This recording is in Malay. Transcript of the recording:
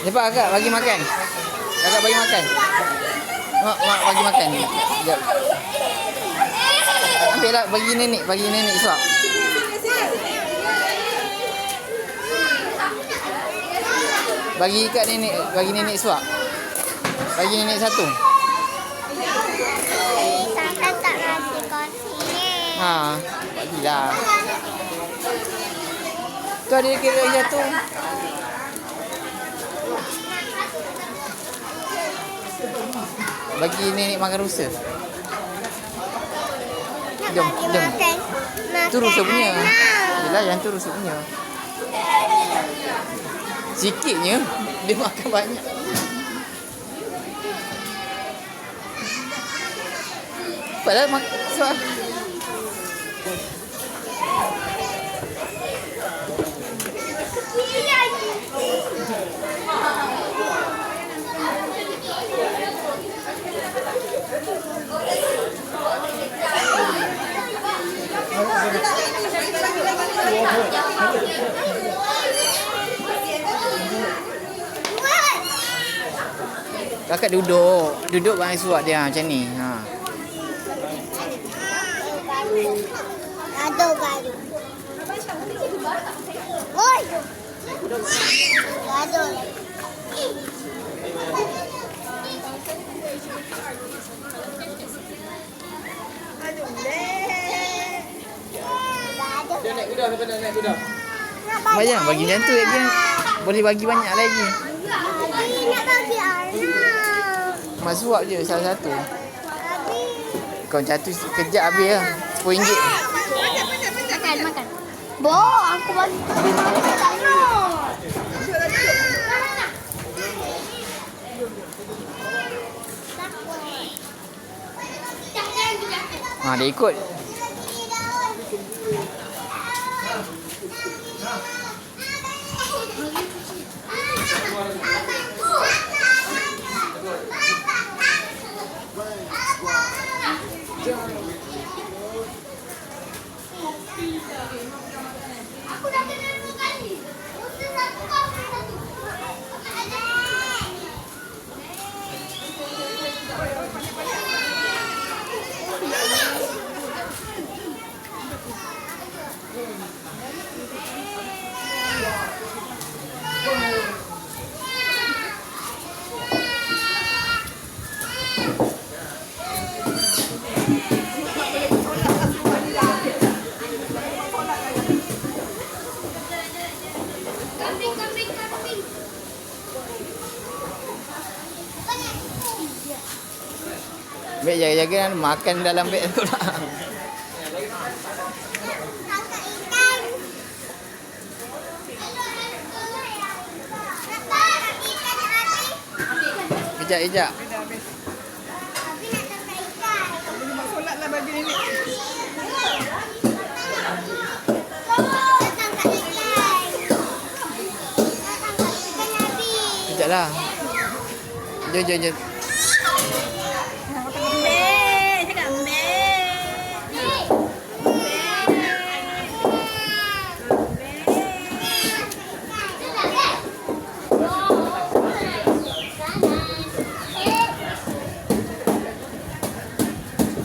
Cepat kakak bagi makan. Kakak bagi makan. Mak bagi makan. Sekejap. Ambil lah bagi nenek suap. Bagi kat nenek suap. Bagi nenek satu. Sampai tak nasi kosong. Bagilah. Tu ada kira jatuh. Bagi nenek makan rusa. Jom. Tu rusa punya. Yelah, yang tu rusa punya. Sikitnya dia makan banyak. Padahal makan kakak duduk bang suap dia macam ni. Gaduh. Oi. Gaduh. Dia naik kuda, siapa nak naik kuda? Bayang bagi macam tu lagi. Boleh bagi banyak lagi. Nak bagi anak. Mak suap je salah satu. Kau jatuh kejap habis lah. RM10. Makan. Bo, aku bagi. Tak nak. Dia ikut. Aku dah kena 2 kali. Usaha satu kau satu. Kambing. Beg jaga-jaga makan dalam beg tu lah. Kejap. Solatlah bagi nenek. Kejap lah. Jom.